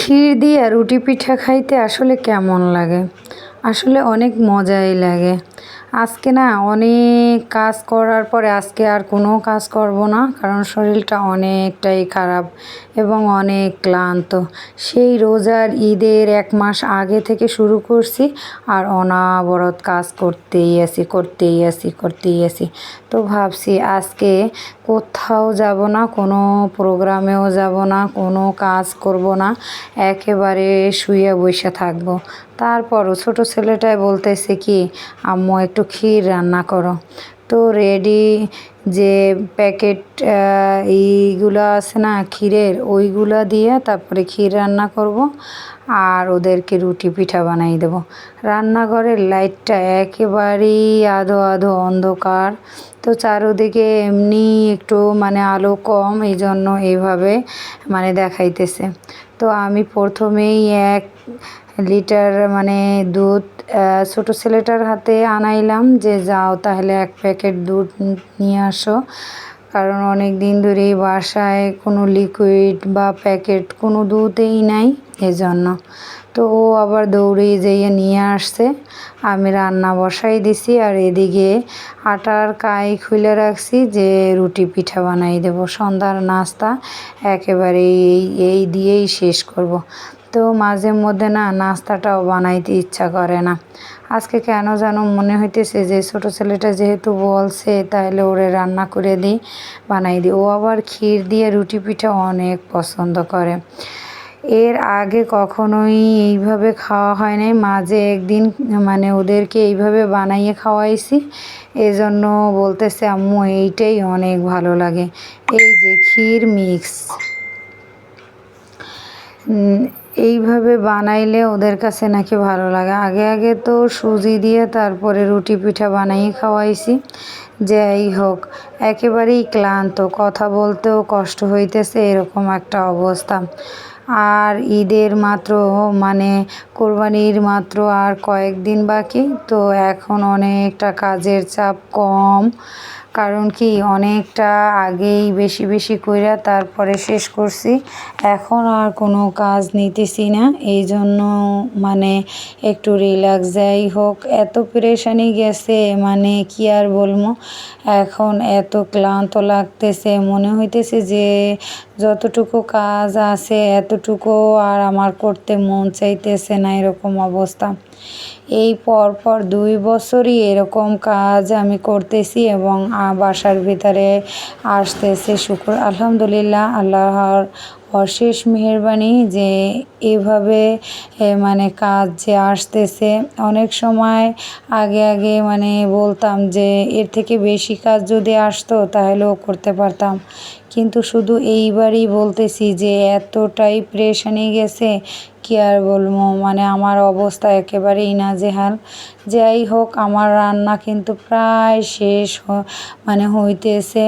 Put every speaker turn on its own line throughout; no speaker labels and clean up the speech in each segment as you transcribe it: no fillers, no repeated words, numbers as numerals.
ক্ষীর দিয়ে রুটি পিঠা খাইতে আসলে কেমন লাগে? আসলে অনেক মজাই লাগে। আজকে না অনেক কাজ করার পরে আজকে আর কোনো কাজ করব না। কারণ শরীরটা অনেকটাই খারাপ এবং অনেক ক্লান্ত। সেই রোজার ঈদের ১ মাস আগে থেকে শুরু করছি আর অনাবরত কাজ করতেই আছি। তো ভাবছি আজকে কোথাও যাব না, কোনো প্রোগ্রামেও যাব না, কোনো কাজ করব না। একেবারে শুয়ে বইসা থাকবো। তারপরও ছোট ছেলেটাই বলতেছে কি, আম্মু একটু ক্ষীর রান্না করো। তো রেডি যে প্যাকেট এইগুলো আছে না ক্ষীরের, ওইগুলা দিয়ে তারপরে ক্ষীর রান্না করব আর ওদেরকে রুটি পিঠা বানাই দেব। রান্নাঘরের লাইটটা একেবারেই আধো আধো অন্ধকার। তো চারোদিকে এমনি একটু মানে আলো কম, এই জন্য এইভাবে মানে দেখাইতেছে। তো আমি প্রথমেই ১ লিটার মানে দুধ ছোট ছেলেটার হাতে আনাইলাম যে যাও তাহলে ১ প্যাকেট দুধ নিয়ে আসো। কারণ অনেক দিন ধরেই বাসায় কোনো লিকুইড বা প্যাকেট কোনো দুধই নাই, এজন্য। তো ও আবার দৌড়ে যেয়ে নিয়ে আসছে। আমি রান্না বসাই দিছি আর এদিকে আটার কাই খুলে রাখছি যে রুটি পিঠা বানাই দেবো। সন্ধ্যার নাস্তা একেবারে এই দিয়েই শেষ করব। তো মাঝে মধ্যে না নাস্তাটাও বানাইতে ইচ্ছা করে না। আজকে কেন যেন মনে হইতেছে যে ছোট ছেলেটা যেহেতু বলছে তাহলে ওরে রান্না করে দিই, বানাই দিই। ও আবার ক্ষীর দিয়ে রুটি পিঠা অনেক পছন্দ করে। এর আগে কখনোই এইভাবে খাওয়া হয় নাই। মাঝে একদিন মানে ওদেরকে এইভাবে বানাইয়ে খাওয়াইছি, এজন্য বলতেছে আম্মু এইটাই অনেক ভালো লাগে। এই যে ক্ষীর মিক্স এইভাবে বানাইলে ওদের কাছে নাকি ভালো লাগে। আগে তো সুজি দিয়ে তারপরে রুটি পিঠা বানাইয়ে খাওয়াইছি। যাই হোক, একেবারেই ক্লান্ত, কথা বলতেও কষ্ট হইতেছে, এরকম একটা অবস্থা। আর ঈদের মাত্র মানে কোরবানির মাত্র আর কয়েকদিন বাকি। তো এখন অনেকটা কাজের চাপ কম। কারণ কি অনেকটা আগেই বেশি কইরা তারপরে শেষ করছি। এখন আর কোনো কাজ নিতেছি না, এই জন্য মানে একটু রিল্যাক্স। যাই হোক, এত পেরেশানি গেছে মানে কি আর বলবো। এখন এত ক্লান্ত লাগতেছে, মনে হইতেছে যে যতটুকু কাজ আছে এতটুকু আর আমার করতে মন চাইতেছে না, এরকম অবস্থা। এই পরপর ২ বছরই এরকম কাজ আমি করতেছি এবং বাসার ভিতরে আসতেছে আলহামদুলিল্লাহ, আল্লাহর অশেষ মেহেরবানি যে এভাবে মানে কাজ যে আসতেছে। অনেক সময় আগে মানে বলতাম যে এর থেকে বেশি কাজ যদি আসতো তাহলেও করতে পারতাম। কিন্তু শুধু এইবারই বলতেছি যে এতটাই পেরেশানি গেছে, কি আর বলবো, মানে আমার অবস্থা একেবারেই নাজেহাল। যাই হোক, আমার রান্না কিন্তু প্রায় শেষ মানে হইতেছে।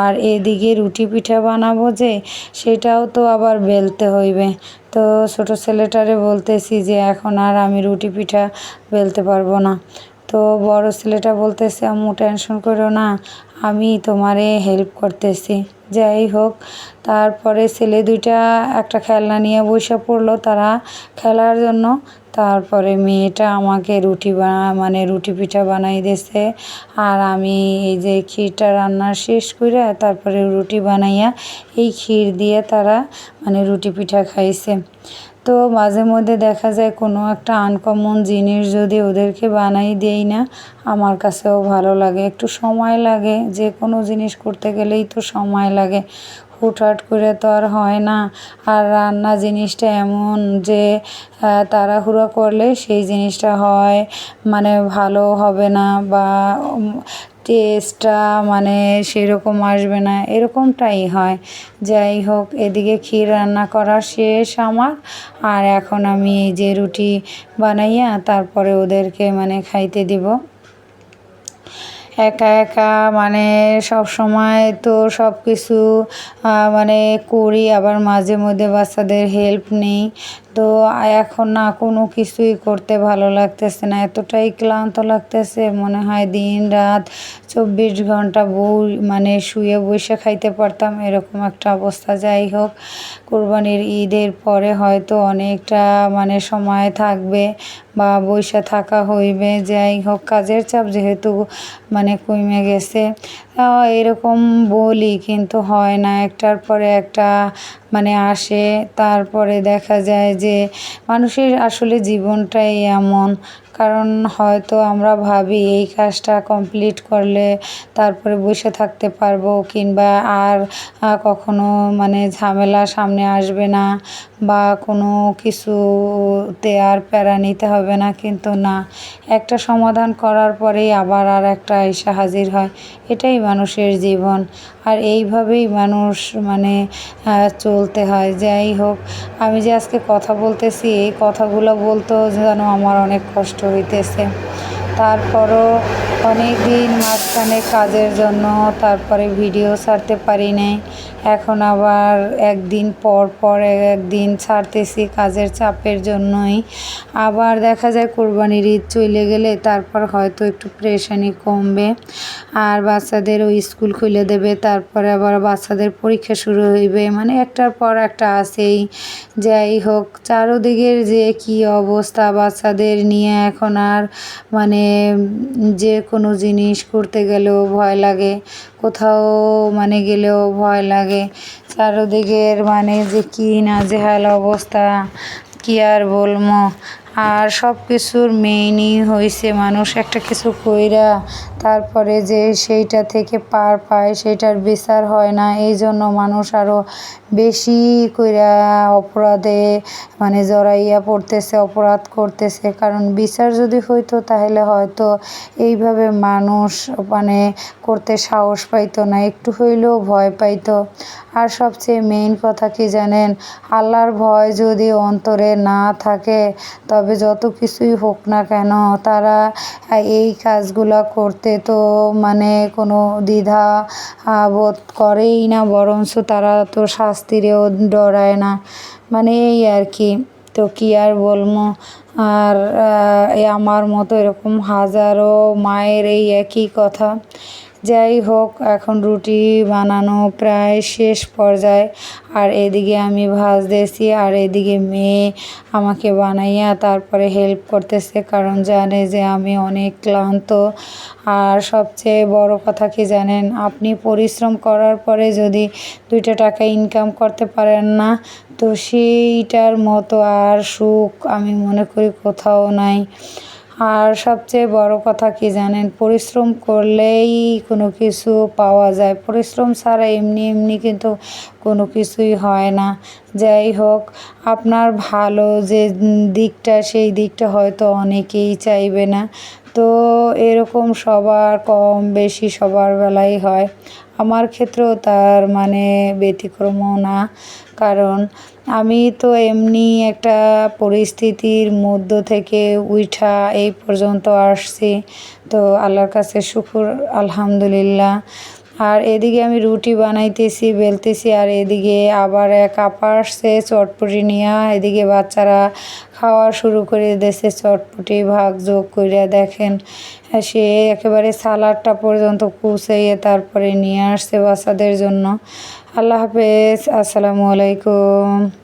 আর এদিকে রুটি পিঠা বানাবো যে সেটাও তো আবার বেলতে হইবে। তো ছোট ছেলেটারে বলতেছি যে এখন আর আমি রুটি পিঠা বেলতে পারবো না। তো বড় ছেলেটা বলতেছে আম্মু টেনশন করো না, আমি তোমারে হেল্প করতেছি। যাই হোক, তারপরে ছেলে দুইটা একটা খেলনা নিয়ে বসে পড়লো তারা খেলার জন্য। তারপরে মেয়েটা আমাকে মানে রুটি পিঠা বানাই দিয়েছে। আর আমি এই যে ক্ষীরটা রান্না শেষ কইরা তারপরে রুটি বানাইয়া এই ক্ষীর দিয়ে তারা মানে রুটি পিঠা খাইছে। তো মাঝে মধ্যে দেখা যায় কোনো একটা আনকমন জিনিস যদি ওদেরকে বানাই দেই না, আমার কাছেও ভালো লাগে। একটু সময় লাগে, যে কোনো জিনিস করতে গেলেই তো সময় লাগে, হুটহাট করে তো আর হয় না। আর রান্না জিনিসটা এমন যে তাড়াহুড়ো করলে সেই জিনিসটা হয় মানে ভালো হবে না বা টেস্টটা মানে সেরকম আসবে না, এরকমটাই হয়। যাই হোক, এদিকে ক্ষীর রান্না করা শেষ আমার। আর এখন আমি এই যে রুটি বানাইয়া তারপরে ওদেরকে মানে খাইতে দিব। একা একা মানে সব সময় তো সব কিছু মানে করি, আবার মাঝে মধ্যে বাচ্চাদের হেল্প নিই। তো এখন না কোনো কিছুই করতে ভালো লাগতেছে না, এতটাই ক্লান্ত লাগতেছে, মনে হয় দিন রাত 24 ঘন্টা মানে শুয়ে বসে খাইতে পারতাম, এরকম একটা অবস্থা। যাই হোক, কোরবানির ঈদের পরে হয়তো অনেকটা মানে সময় থাকবে বা বইসা থাকা হইবে। যাই হোক, কাজের চাপ যেহেতু মানে কমে গেছে, এরকম বলি কিন্তু হয় না, একটার পরে একটা মানে আসে। তারপরে দেখা যায় যে মানুষের আসলে জীবনটাই এমন। কারণ হয়তো আমরা ভাবি এই কাজটা কমপ্লিট করলে তারপরে বসে থাকতে পারবো, কিংবা আর কখনো মানে ঝামেলা সামনে আসবে না বা কোনো কিছুতে আর প্যারা নিতে হবে না, কিন্তু না, একটা সমাধান করার পরেই আবার আর একটা এসে হাজির হয়। এটাই মানুষের জীবন, আর এইভাবেই মানুষ মানে চলতে হয়। যাই হোক, আমি যে আজকে কথা বলতেছি, এই কথাগুলো বলতেও যেন আমার অনেক কষ্ট হইতেছে। তারপরও অনেক দিন মাঝখানে কাজের জন্য তারপরে ভিডিও ছাড়তে পারি নাই। এখন আবার একদিন পর পর একদিন ছাড়তেছি কাজের চাপের জন্যই। আবার দেখা যায় কোরবানির ঈদ চলে গেলে তারপর হয়তো একটু পেরেশানি কমবে, আর বাচ্চাদেরও স্কুল খুলে দেবে, তারপরে আবার বাচ্চাদের পরীক্ষা শুরু হইবে, মানে একটার পর একটা আছেই। যাই হোক, চারোদিকের যে কী অবস্থা বাচ্চাদের নিয়ে, এখন আর মানে যে কোনো জিনিস করতে গেলেও ভয় লাগে, কোথাও মানে গেলেও ভয় লাগে। চারোদিকের মানে যে কী নাজেহাল অবস্থা, কী আর বলবো। আর সব কিছুর মেইনই হইছে মানুষ একটা কিছু কইরা তারপরে যে সেইটা থেকে পার পায়, সেইটার বিচার হয় না, এই জন্য মানুষ আরও বেশি কইরা অপরাধে মানে জড়াইয়া পড়তেছে, অপরাধ করতেছে। কারণ বিচার যদি হইতো তাহলে হয়তো এইভাবে মানুষ মানে করতে সাহস পাইতো না, একটু হইলেও ভয় পাইতো। আর সবচেয়ে মেইন কথা কি জানেন, আল্লাহর ভয় যদি অন্তরে না থাকে, তবে যত কিছুই হোক না কেন তারা এই কাজগুলা করতে তো মানে কোনো দ্বিধা বোধ করেই না, বরঞ্চ তারা তো শাস্তিরেও ডরায় না, মানে এই আর কি। তো কী আর বলবো। আর আমার মতো এরকম হাজারো মায়ের এই একই কথা। যাই হোক, এখন রুটি বানানো প্রায় শেষ পর্যায়ে, আর এদিকে আমি ভাজতেছি, আর এদিকে মেয়ে আমাকে বানাইয়া তারপরে হেল্প করতেছে, কারণ জানে যে আমি অনেক ক্লান্ত। আর সবচেয়ে বড় কথা কি জানেন, আপনি পরিশ্রম করার পরে যদি 2টা টাকা ইনকাম করতে পারেন না, তো সেইটার মতো আর সুখ আমি মনে করি কোথাও নাই। আর সবচেয়ে বড় কথা কি জানেন, পরিশ্রম করলেই কোনো কিছু পাওয়া যায়, পরিশ্রম ছাড়া এমনি এমনি কিন্তু কোনো কিছুই হয় না। যাই হোক, আপনার ভালো যে দিকটা, সেই দিকটা হয়তো অনেকেই চাইবে না। তো এরকম সবার কম বেশি সবার বেলাই হয়, আমার ক্ষেত্রেও তার মানে ব্যতিক্রমও না। কারণ আমি তো এমনি একটা পরিস্থিতির মধ্য থেকে উইঠা এই পর্যন্ত আসছি, তো আল্লাহর কাছে শুকুর, আলহামদুলিল্লাহ। আর এদিকে আমি রুটি বানাইতেছি, বেলতেছি, আর এদিকে আবার এক আপা আসছে চটপটি নিয়ে, এদিকে বাচ্চারা খাওয়া শুরু করে দিয়েছে, চটপটি ভাগ যোগ করে দেখেন, সে একেবারে সালাডটা পর্যন্ত কুচাইয়ে তারপরে নিয়ে আসছে বাচ্চাদের জন্য। আল্লাহ হাফেজ, আসসালামু আলাইকুম।